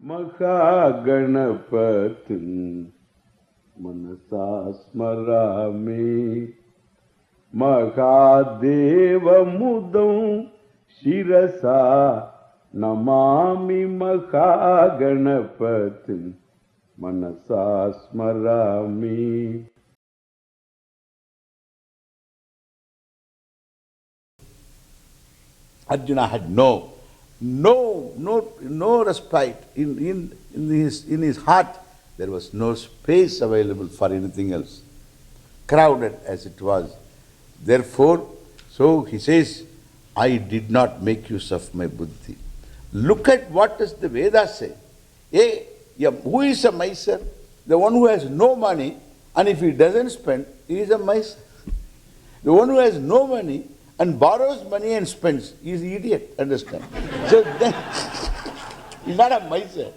Mahaganapatin Manasa Smarami Mahadeva Mudam Shirasa Namami Mahaganapatin Manasa Smarami. Arjuna had no respite. In his heart, there was no space available for anything else. Crowded as it was. Therefore, so he says, I did not make use of my buddhi. Look at what does the Vedas say. Who is a miser? The one who has no money, and if he doesn't spend, he is a miser. The one who has no money and borrows money and spends, he is an idiot, understand? So then, he's not a miser.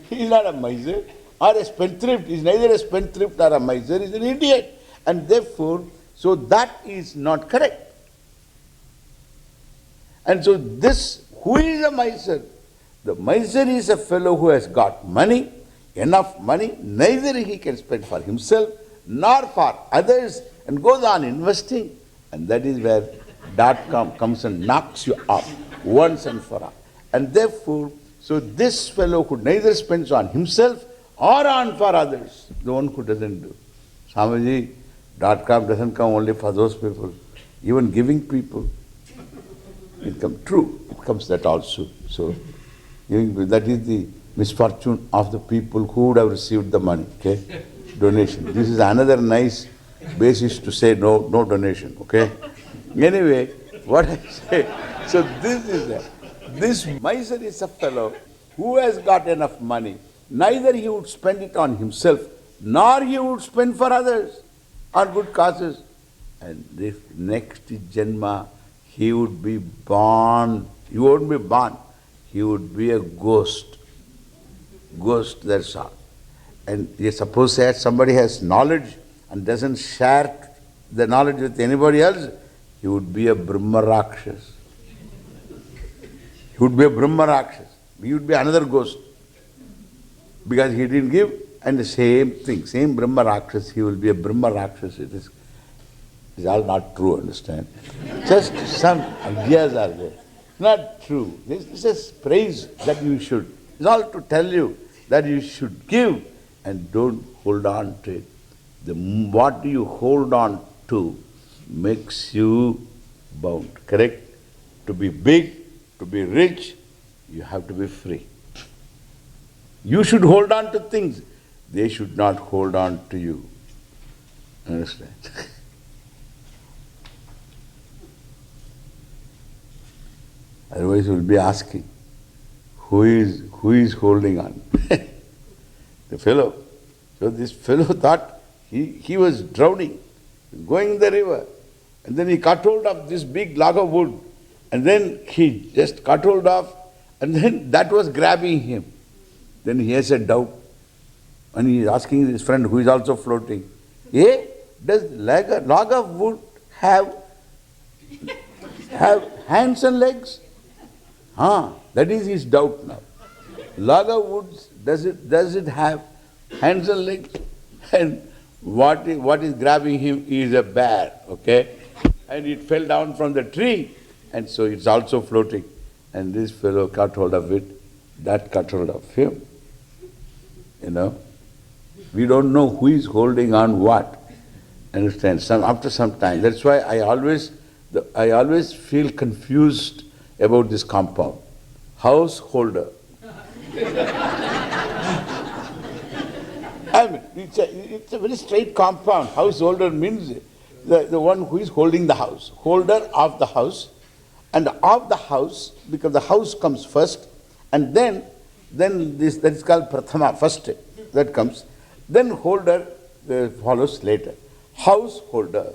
He's not a miser. Or a spendthrift. He's neither a spendthrift nor a miser. He's an idiot. And therefore, so that is not correct. And so this, who is a miser? The miser is a fellow who has got money, enough money, neither he can spend for himself nor for others, and goes on investing. And that is where .com comes and knocks you off once and for all. And therefore, so this fellow who neither spends on himself or on for others, the one who doesn't do. Swamiji, .com doesn't come only for those people, even giving people. It comes true, it comes that also. So that is the misfortune of the people who would have received the money, okay? Donation. This is another nice basis to say no donation, okay? Anyway, what I say, so this miser is a fellow who has got enough money. Neither he would spend it on himself, nor he would spend for others, on good causes. And if next janma, he would be born, he won't be born, he would be a ghost. Ghost, that's all. And suppose that somebody has knowledge and doesn't share the knowledge with anybody else, he would be a Brahma Rakshas. He would be a Brahma Rakshas. He would be another ghost. Because he didn't give, and the same thing, same Brahma Rakshas, he will be a Brahma Rakshas. It's all not true, understand? Just some ideas are there. Not true. This is praise that you should. It's all to tell you that you should give and don't hold on to it. What you hold on to makes you bound, correct? To be big, to be rich, you have to be free. You should hold on to things. They should not hold on to you. Understand? Otherwise you will be asking, who is holding on? The fellow. So this fellow thought he was drowning, going in the river. And then he caught hold of this big log of wood. And then he just caught hold of, and then that was grabbing him. Then he has a doubt. And he is asking his friend who is also floating, does log of wood have hands and legs? That is his doubt now. Log of wood, does it have hands and legs? And what is grabbing him is a bear, okay? And it fell down from the tree, and so it's also floating. And this fellow caught hold of it, that caught hold of him. You know? We don't know who is holding on what. Understand? After some time. That's why I always feel confused about this compound. Householder. I mean, it's a very straight compound. Householder means the one who is holding the house. Holder of the house. And of the house, because the house comes first, and then that is called prathama, first that comes. Then holder follows later. Householder,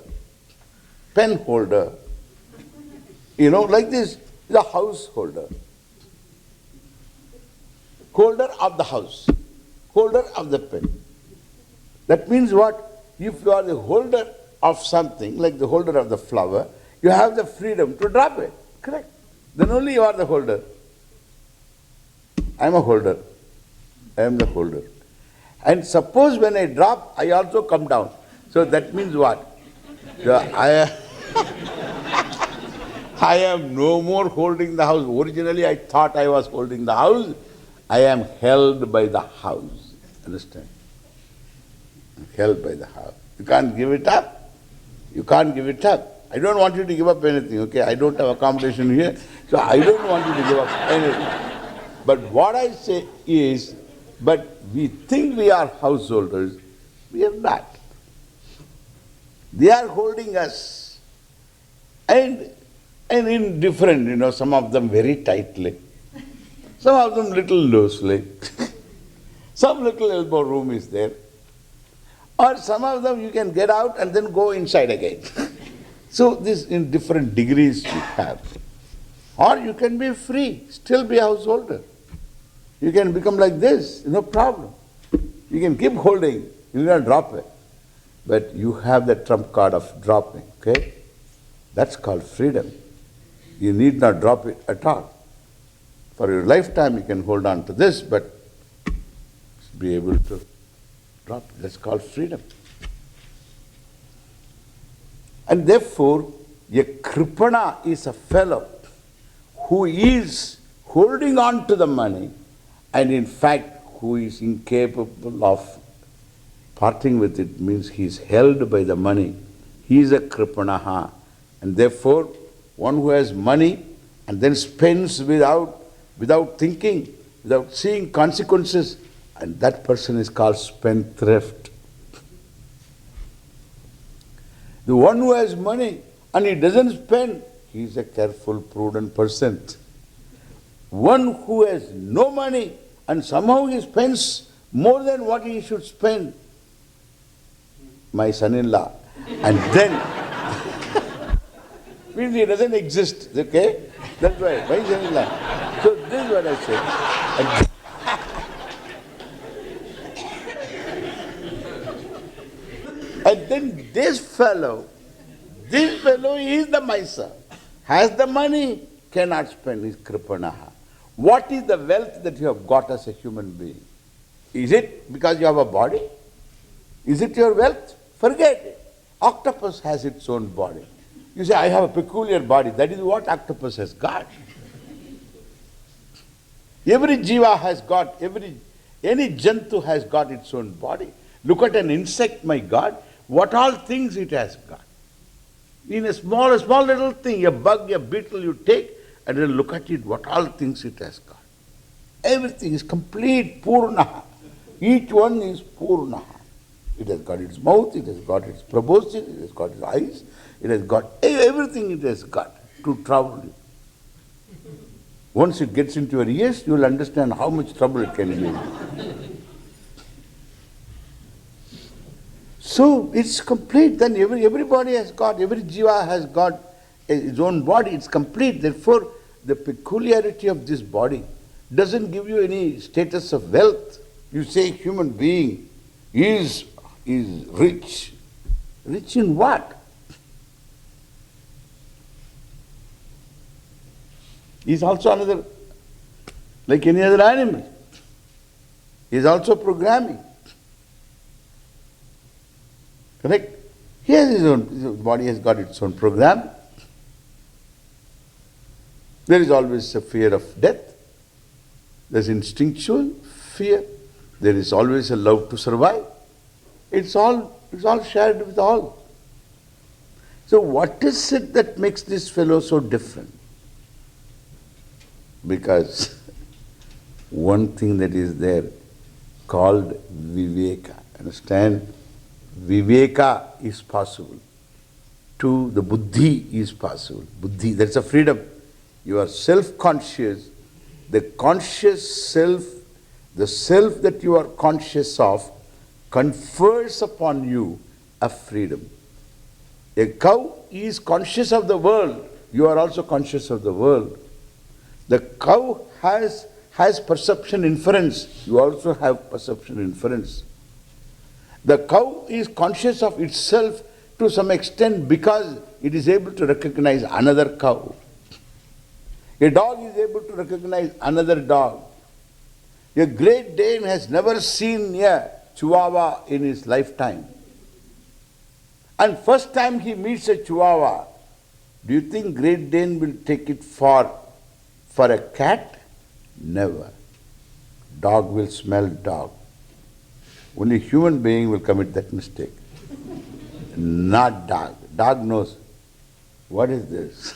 pen holder, like this, the householder. Holder of the house, holder of the pen. That means what? If you are the holder of something, like the holder of the flower, you have the freedom to drop it. Correct? Then only you are the holder. I am a holder. I am the holder. And suppose when I drop, I also come down. So that means what? I am no more holding the house. Originally I thought I was holding the house. I am held by the house. Understand? Held by the house. You can't give it up. You can't give it up. I don't want you to give up anything, okay? I don't have accommodation here, so I don't want you to give up anything. But what I say is, but we think we are householders, we are not. They are holding us. And in different, some of them very tightly, some of them little loosely, some little elbow room is there. Or some of them you can get out and then go inside again. So this in different degrees you have. Or you can be free, still be a householder. You can become like this, no problem. You can keep holding, you will not drop it. But you have the trump card of dropping, okay? That's called freedom. You need not drop it at all. For your lifetime you can hold on to this, but be able to drop it. That's called freedom. And therefore, a kripana is a fellow who is holding on to the money and in fact who is incapable of parting with it, means he is held by the money. He is a kripanaha. And therefore, one who has money and then spends without thinking, without seeing consequences, and that person is called spendthrift. The one who has money and he doesn't spend, he is a careful, prudent person. One who has no money and somehow he spends more than what he should spend, my son-in-law, and then means he doesn't exist, okay? That's why, my son-in-law. So this is what I say. And then this fellow is the Maisa, has the money, cannot spend, is kripanaha. What is the wealth that you have got as a human being? Is it because you have a body? Is it your wealth? Forget it. Octopus has its own body. You say, I have a peculiar body. That is what octopus has got. Every jiva has got, any jantu has got its own body. Look at an insect, my God, what all things it has got. In a small little thing, a bug, a beetle you take, and then look at it, what all things it has got. Everything is complete, purnaha. Each one is purnaha. It has got its mouth, it has got its proboscis, it has got its eyes, it has got everything it has got to trouble you. Once it gets into your ears, you will understand how much trouble it can give you. So it's complete. Then everybody has got, every jiva has got its own body. It's complete. Therefore, the peculiarity of this body doesn't give you any status of wealth. You say human being is rich. Rich in what? He's also another, like any other animal. He's also programming. Correct? He has his body has got its own program. There is always a fear of death. There is instinctual fear. There is always a love to survive. It's all shared with all. So what is it that makes this fellow so different? Because one thing that is there called viveka. Understand? Viveka is possible. To the buddhi is possible. Buddhi, that's a freedom. You are self-conscious. The conscious self, the self that you are conscious of, confers upon you a freedom. A cow is conscious of the world. You are also conscious of the world. The cow has perception inference. You also have perception inference. The cow is conscious of itself to some extent because it is able to recognize another cow. A dog is able to recognize another dog. A Great Dane has never seen a Chihuahua in his lifetime. And first time he meets a Chihuahua, do you think Great Dane will take it for a cat? Never. Dog will smell dog. Only human being will commit that mistake. Not dog. Dog knows. What is this?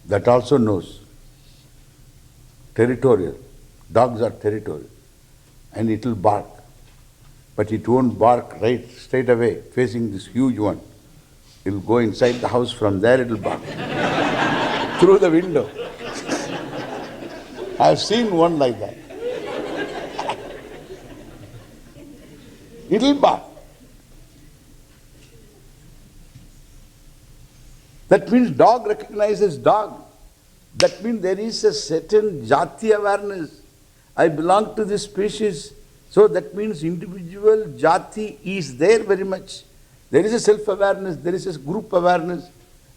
That also knows. Territorial. Dogs are territorial. And it will bark. But it won't bark right straight away, facing this huge one. It will go inside the house, from there it will bark. Through the window. I have seen one like that. It will bark. That means dog recognizes dog. That means there is a certain jati awareness. I belong to this species. So that means individual jati is there very much. There is a self-awareness, there is a group awareness.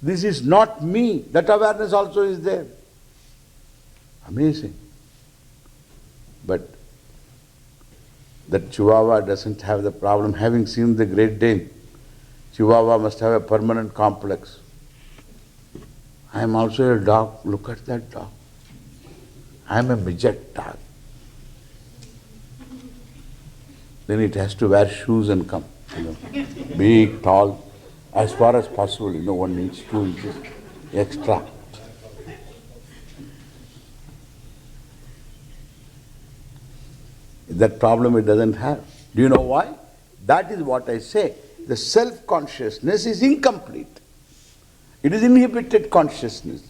This is not me. That awareness also is there. Amazing. But that Chihuahua doesn't have the problem. Having seen the Great Dane, Chihuahua must have a permanent complex. I am also a dog. Look at that dog. I am a midget dog. Then it has to wear shoes and come. Big, tall, as far as possible, 1 inch, 2 inches extra. That problem it doesn't have. Do you know why? That is what I say. The self-consciousness is incomplete. It is inhibited consciousness.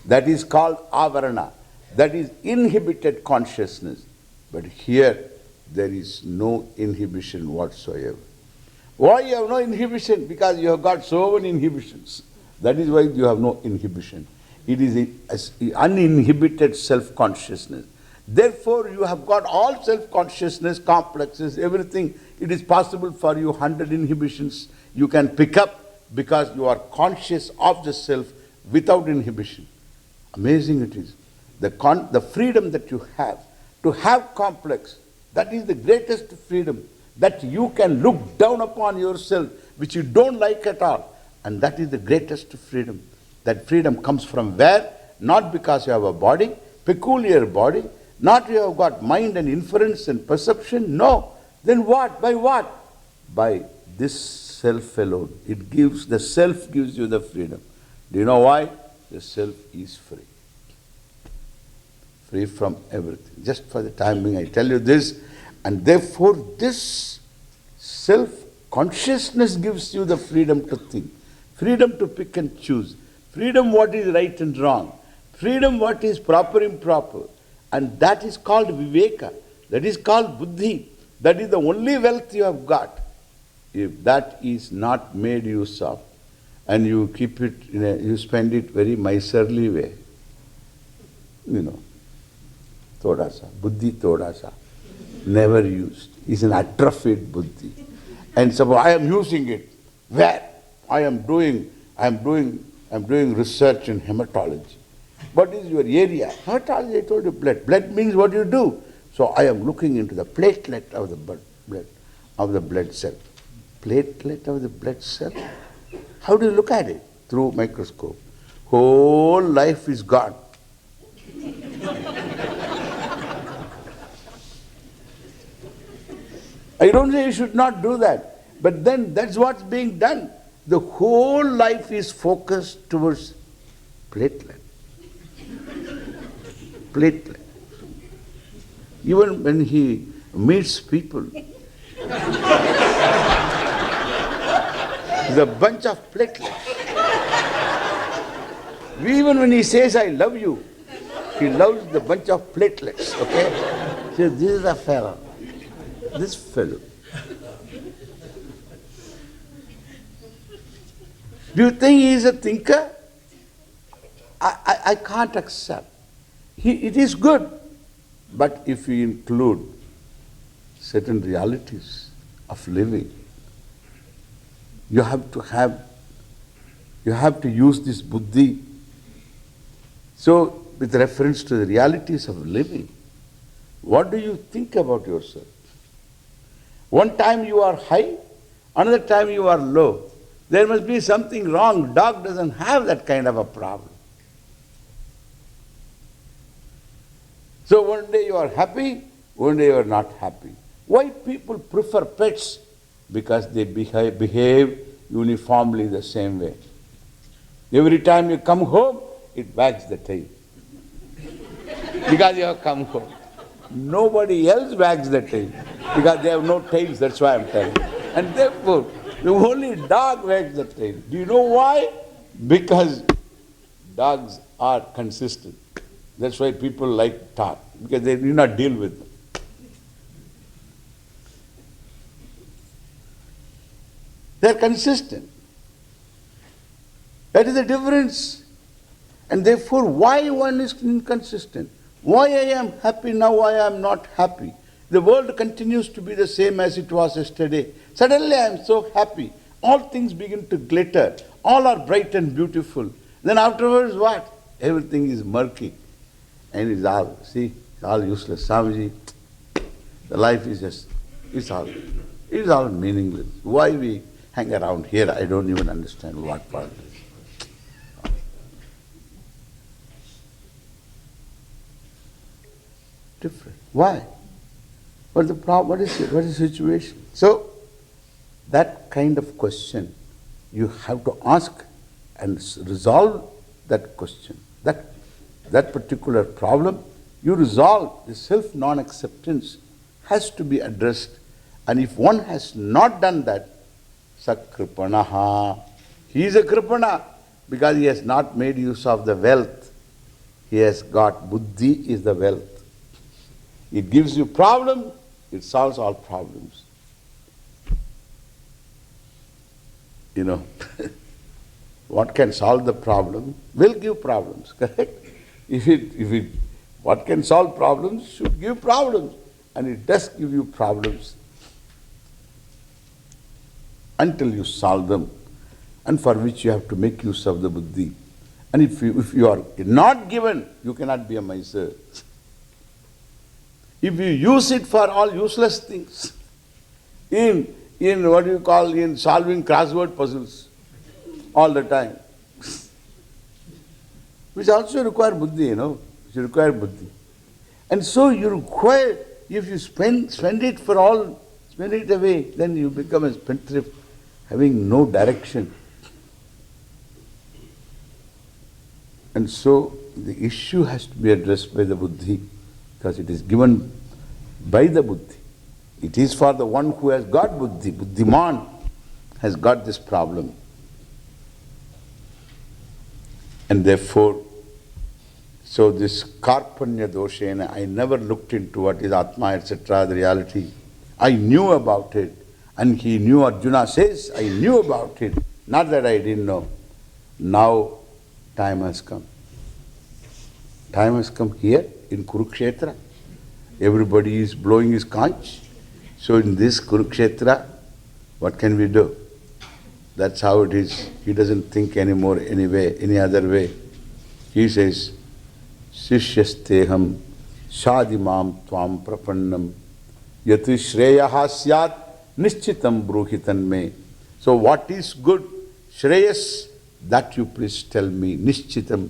That is called avarana. That is inhibited consciousness. But here, there is no inhibition whatsoever. Why you have no inhibition? Because you have got so many inhibitions. That is why you have no inhibition. It is uninhibited self-consciousness. Therefore, you have got all self-consciousness, complexes, everything. It is possible for you 100 inhibitions you can pick up because you are conscious of the self without inhibition. Amazing it is. The freedom that you have to have complex, that is the greatest freedom. That you can look down upon yourself, which you don't like at all. And that is the greatest freedom. That freedom comes from where? Not because you have a body, peculiar body, not you have got mind and inference and perception. No. Then what? By what? By this self alone. The self gives you the freedom. Do you know why? The self is free. Free from everything. Just for the time being I tell you this. And therefore this self-consciousness gives you the freedom to think, freedom to pick and choose, freedom what is right and wrong, freedom what is proper, improper. And that is called viveka, that is called buddhi, that is the only wealth you have got. If that is not made use of, and you keep it, you spend it very miserly way, thoda sa, buddhi thoda sa. Never used. Is an atrophied buddhi. And suppose I am using it. Where? I am doing research in hematology. What is your area? Hematology, I told you, blood. Blood means what you do. So I am looking into the platelet of the blood cell. Platelet of the blood cell? How do you look at it? Through microscope. Whole life is gone. I don't say you should not do that, but then that's what's being done. The whole life is focused towards platelet. Platelet. Even when he meets people, there's a bunch of platelets. Even when he says, I love you, he loves the bunch of platelets, okay? So this is a fellow. This fellow. Do you think he is a thinker? I can't accept. It is good. But if we include certain realities of living, you have to use this buddhi. So with reference to the realities of living. What do you think about yourself? One time you are high, another time you are low. There must be something wrong. Dog doesn't have that kind of a problem. So one day you are happy, one day you are not happy. Why people prefer pets? Because they behave uniformly the same way. Every time you come home, it wags the tail. Because you have come home. Nobody else wags the tail. Because they have no tails, that's why I'm telling you. And therefore, the only dog wags the tail. Do you know why? Because dogs are consistent. That's why people like dogs, because they do not deal with them. They are consistent. That is the difference. And therefore, why one is inconsistent? Why I am happy now, why I am not happy? The world continues to be the same as it was yesterday. Suddenly I am so happy. All things begin to glitter. All are bright and beautiful. Then afterwards what? Everything is murky. And it's all useless. Swamiji, the life is just, it's all meaningless. Why we hang around here? I don't even understand what part it is. Different. Why? What's the problem? What is it? What is the situation? So, that kind of question, you have to ask and resolve that question. That particular problem, you resolve. The self-non-acceptance has to be addressed. And if one has not done that, sakripanaha, he is a kripana because he has not made use of the wealth. He has got buddhi is the wealth. It gives you problem, it solves all problems. You know, what can solve the problem will give problems, correct? What can solve problems should give problems. And it does give you problems until you solve them, and for which you have to make use of the buddhi. And if you are not given, you cannot be a miser. If you use it for all useless things, in what you call, in solving crossword puzzles all the time, which also require buddhi, which require buddhi. And so you require, if you spend it away, then you become a spendthrift, having no direction. And so the issue has to be addressed by the buddhi, because it is given by the buddhi. It is for the one who has got buddhi. Buddhiman has got this problem. And therefore, so this karpanya doshena, I never looked into what is Atma, etc., the reality. I knew about it. And he knew, Arjuna says, I knew about it. Not that I didn't know. Now, time has come. Time has come here in Kurukshetra. Everybody is blowing his conch. So in this Kurukshetra, what can we do? That's how it is. He doesn't think anymore any other way. He says, Sishyasteham shadimam tvam prapannam yati shreyaha syat nishchitam bruhitan me. So what is good? Shreyas, that you please tell me. Nishchitam.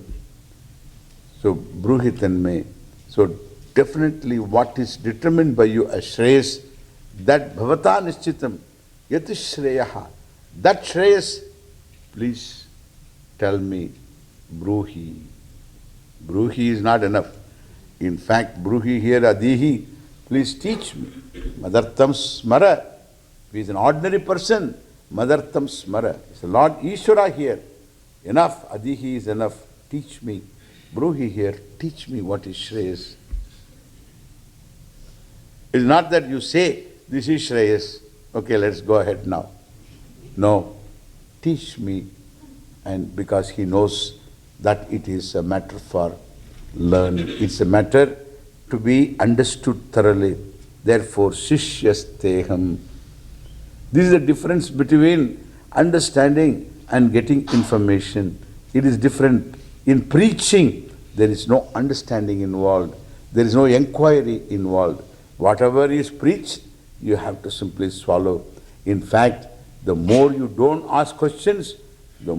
So bruhitan me. So definitely what is determined by you as Shreyas, that bhavata nishchitam yati shreyaha. That Shreyas, please tell me. Bruhi. Bruhi is not enough. In fact, Bruhi here, Adihi, please teach me. Madartam smara. If he is an ordinary person, Madartam smara. It's the Lord Ishvara here. Enough. Adihi is enough. Teach me. Bruhi here, teach me what is Shreyas. It's not that you say, this is Shreyas. Okay, let's go ahead now. No. Teach me. And because he knows that it is a matter for learning. It's a matter to be understood thoroughly. Therefore, sishyasteham. This is the difference between understanding and getting information. It is different. In preaching, There is no understanding involved. There is no inquiry involved. Whatever is preached, you have to simply swallow. In fact, the more you don't ask questions, the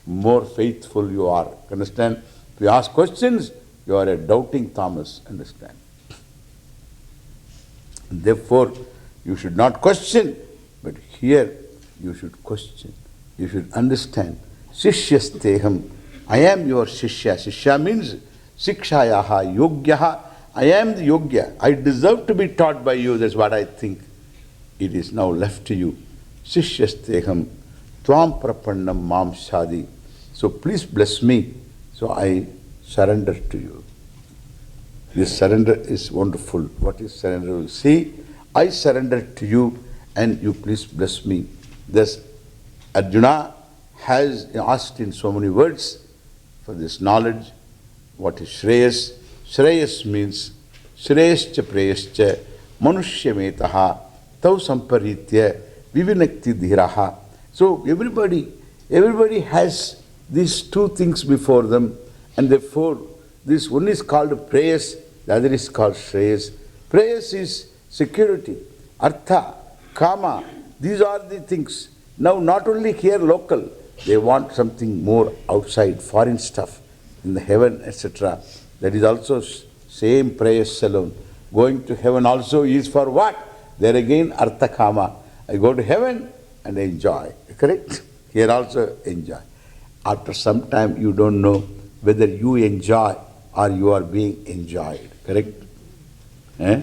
more faithful you are. Understand? If you ask questions, you are a doubting Thomas. Understand? Therefore, you should not question, but here you should question. You should understand. Sishyasteham. I am your Sishya. Sishya means Sikshayaha, Yogyaha. I am the Yogya. I deserve to be taught by you. That's what I think. It is now left to you. Sishyasteham. Tvam prapannam mam shadi. So please bless me. So I surrender to you. This surrender is wonderful. What is surrender? See, I surrender to you and you please bless me. Thus, Arjuna has asked in so many words for this knowledge. What is Shreyas? Shreyas means Shreyascha Preyascha Manushyametaha Tau Samparitya Vivinakti Dhiraha. So everybody has these two things before them, and therefore this one is called Preyas, the other is called Shreyas. Preyas is security, Artha, Kama. These are the things. Now not only here local, they want something more outside, foreign stuff, in the heaven, etc. That is also same Preyas alone. Going to heaven also is for what? There again, Artha Kama. I go to heaven and I enjoy. Correct? Here also enjoy. After some time you don't know whether you enjoy or you are being enjoyed. Correct? Eh?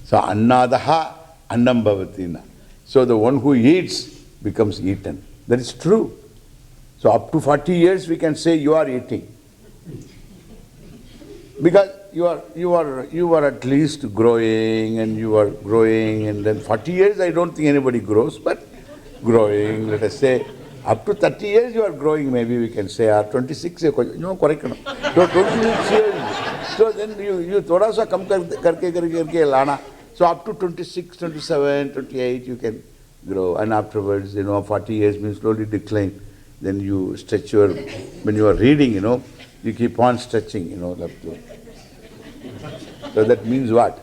So annadaha annam bhavatina. So the one who eats becomes eaten. That is true. So up to 40 years we can say you are eating. Because you are at least growing and you are growing, and then 40 years I don't think anybody grows, but growing, let us say, up to 30 years you are growing, maybe we can say, or 26 years, no, correct. So 26 years, so then you thoda sa kam karke lana. So up to 26, 27, 28 you can grow, and afterwards, 40 years means slowly decline. Then you stretch when you are reading, you keep on stretching, So that means what?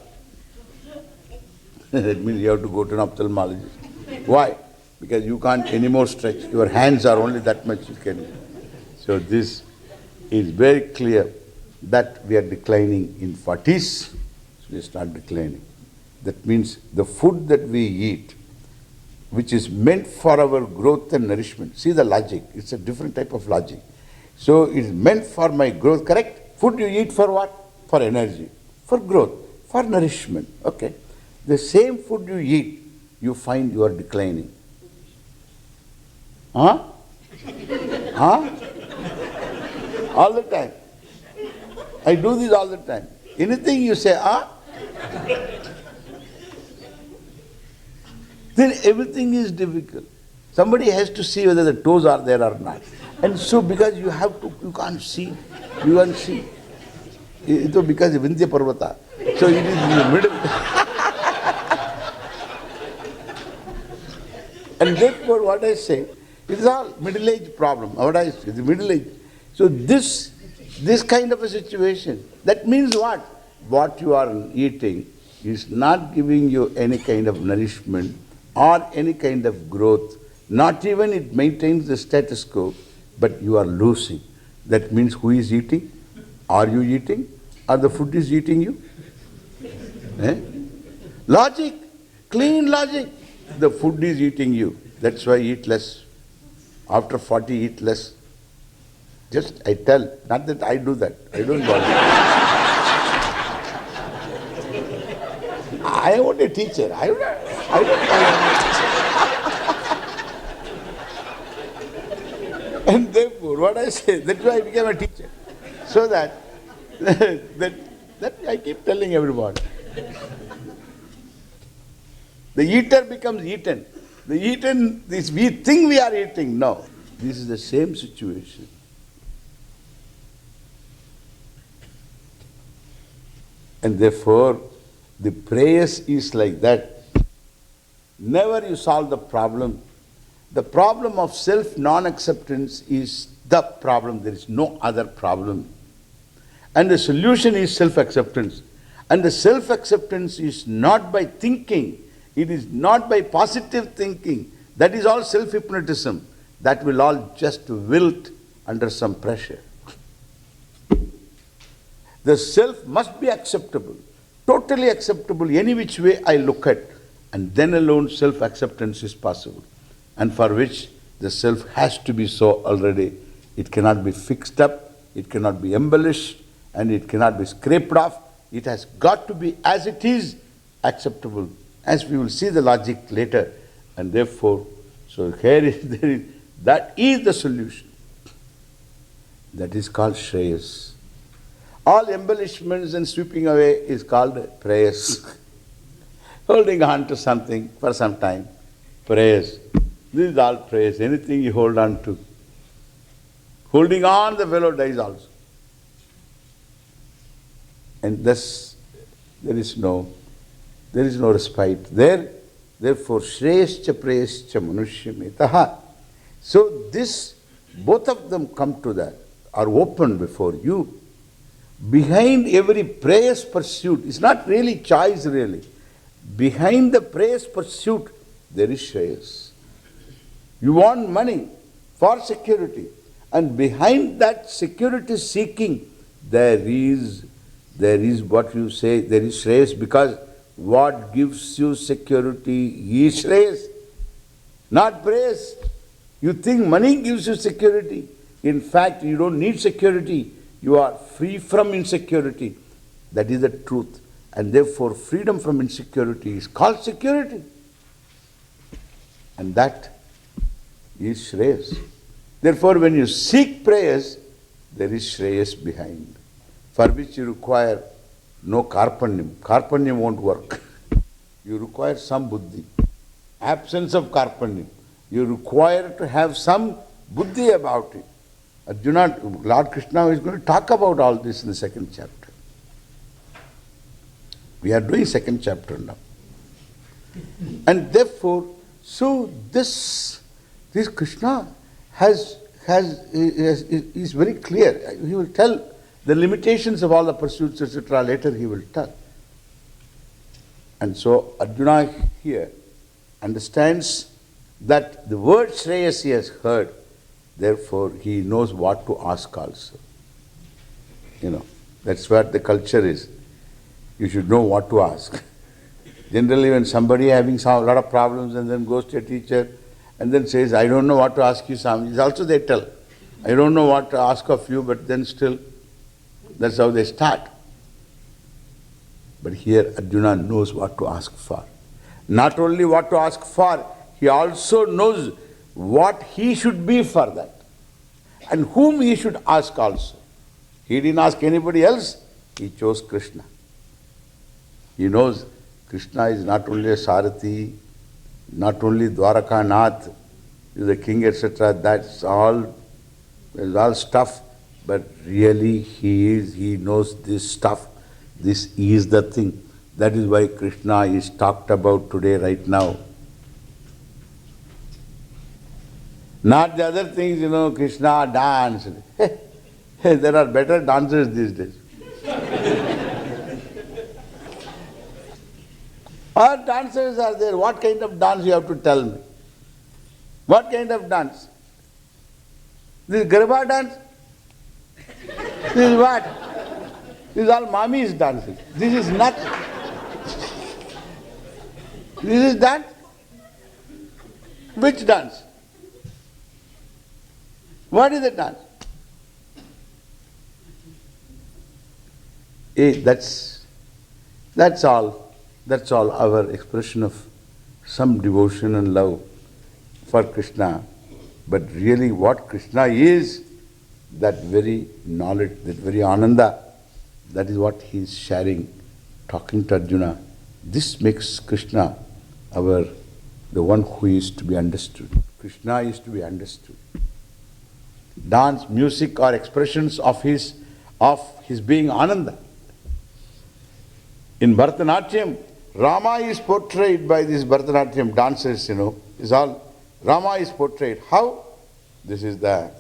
That means you have to go to an ophthalmologist. Why? Because you can't anymore stretch. Your hands are only that much you can. So this is very clear that we are declining in 40s. So we start declining. That means the food that we eat, which is meant for our growth and nourishment. See the logic. It's a different type of logic. So it's meant for my growth, correct? Food you eat for what? For energy, for growth, for nourishment. Okay. The same food you eat, you find you are declining. Huh? Huh? All the time. I do this all the time. Anything you say, then everything is difficult. Somebody has to see whether the toes are there or not. And so because you can't see. It's because Vindhya Parvata. So it is in the middle. And therefore what I say, it is all middle-age problem. What I say, the middle age. So this kind of a situation, that means what? What you are eating is not giving you any kind of nourishment or any kind of growth. Not even it maintains the status quo, but you are losing. That means who is eating? Are you eating? Or the food is eating you? Logic, clean logic. The food is eating you. That's why eat less. After 40, eat less. Just I tell, not that I do that. I don't bother. I am only a teacher. I don't And therefore, what I say, that's why I became a teacher. So that I keep telling everyone. The eater becomes eaten. The eaten, we think we are eating. No. This is the same situation. And therefore, the prayers is like that. Never you solve the problem. The problem of self non-acceptance is the problem. There is no other problem. And the solution is self-acceptance. And the self-acceptance is not by thinking. It is not by positive thinking. That is all self-hypnotism. That will all just wilt under some pressure. The self must be acceptable, totally acceptable, any which way I look at. And then alone self-acceptance is possible. And for which the self has to be so already. It cannot be fixed up, it cannot be embellished, and it cannot be scraped off. It has got to be as it is, acceptable, as we will see the logic later. And therefore, so that is the solution. That is called Shreyas. All embellishments and sweeping away is called prayers. Holding on to something for some time, prayers. This is all prayers. Anything you hold on to. Holding on, the fellow dies also. And thus, there is no respite there. Therefore, Shreyascha Prayascha Manushyametah. So this, both of them come to that, are open before you. Behind every prayer's pursuit, it's not really choice really. Behind the prayer's pursuit, there is Shreyas. You want money for security. And behind that security seeking, there is what you say, there is Shreyas, because what gives you security is Shreyas, not praise. You think money gives you security. In fact, you don't need security. You are free from insecurity. That is the truth. And therefore, freedom from insecurity is called security. And that is Shreyas. Therefore, when you seek prayers, there is Shreyas behind, for which you require no karpanyam. Karpanyam won't work. You require some buddhi. Absence of karpanyam. You require to have some buddhi about it. Arjuna, Lord Krishna is going to talk about all this in the second chapter. We are doing second chapter now. And therefore, so this Krishna is very clear. He will tell the limitations of all the pursuits, etc. Later he will tell. And so Arjuna here understands that the word Shreyas he has heard, therefore he knows what to ask also. That's what the culture is. You should know what to ask. Generally when somebody having a lot of problems and then goes to a teacher and then says, I don't know what to ask you, Swami. Also they tell, I don't know what to ask of you, but then still, that's how they start. But here Arjuna knows what to ask for. Not only what to ask for, he also knows what he should be for that. And whom he should ask also. He didn't ask anybody else, he chose Krishna. He knows Krishna is not only a Sarathi, not only Dwaraka-nath, is the king, etc. That's all stuff. But really he knows this stuff. This is the thing. That is why Krishna is talked about today, right now. Not the other things, Krishna dance. There are better dancers these days. Our dancers are there. What kind of dance you have to tell me? What kind of dance? This Garba dance? This is what? This is all mommies dancing. This is nothing. This is dance? Which dance? What is the dance? That's all. That's all our expression of some devotion and love for Krishna. But really what Krishna is, that very knowledge, that very ananda, that is what he is sharing, talking to Arjuna. This makes Krishna the one who is to be understood. Krishna is to be understood. Dance, music are expressions of his being ananda. In Bharatanatyam, Rama is portrayed by these Bharatanatyam dancers, is all Rama is portrayed. How? This is the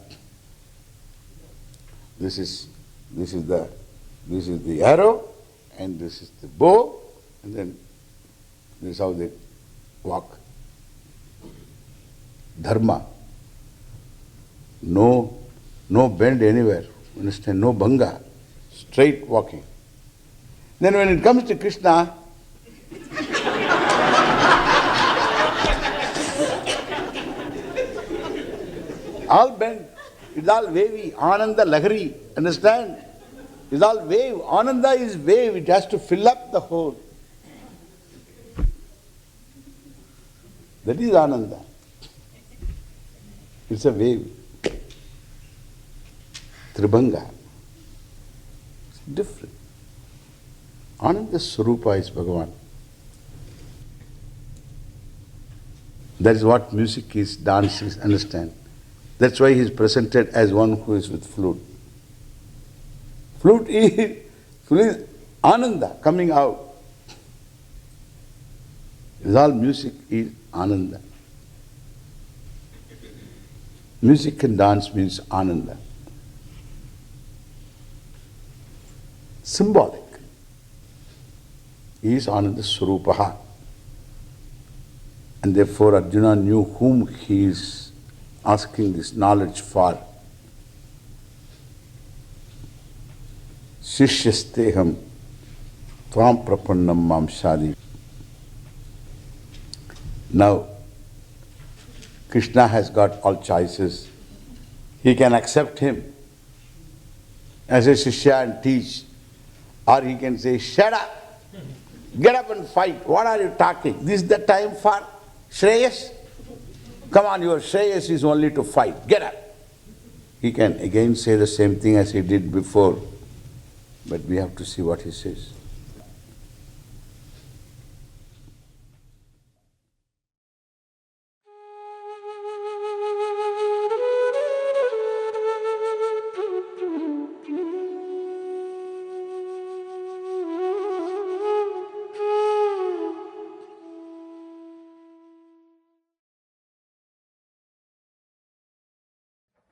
arrow, and this is the bow, and then this is how they walk. Dharma. No bend anywhere. Understand? No bhanga. Straight walking. Then when it comes to Krishna, all bend. It's all wavy. Ananda Lahari. Understand? It's all wave. Ananda is wave. It has to fill up the whole. That is Ananda. It's a wave. Tribhanga. It's different. Ananda Swarupa is Bhagavan. That is what music is, dance is, understand? That's why he is presented as one who is with flute. Flute is Ananda coming out. It's all music is Ananda. Music and dance means Ananda. Symbolic. He is Ananda Swarupaha. And therefore Arjuna knew whom he is asking this knowledge for. Sishyasteham tvam prapannam mam shali. Now, Krishna has got all choices. He can accept him as a sishya and teach, or he can say, shut up, get up and fight. What are you talking? This is the time for Shreyas? Come on, your Shreyas is only to fight. Get up. He can again say the same thing as he did before, but we have to see what he says.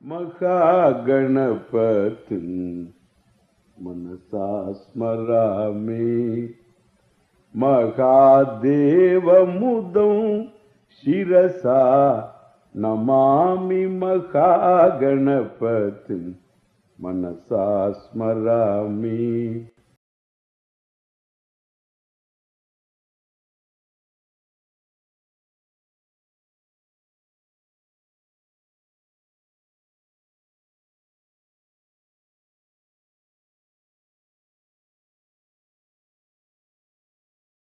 Mahaganapatin manasa smarami Mahadeva mudam shirasa namami Mahaganapatin manasa smarami.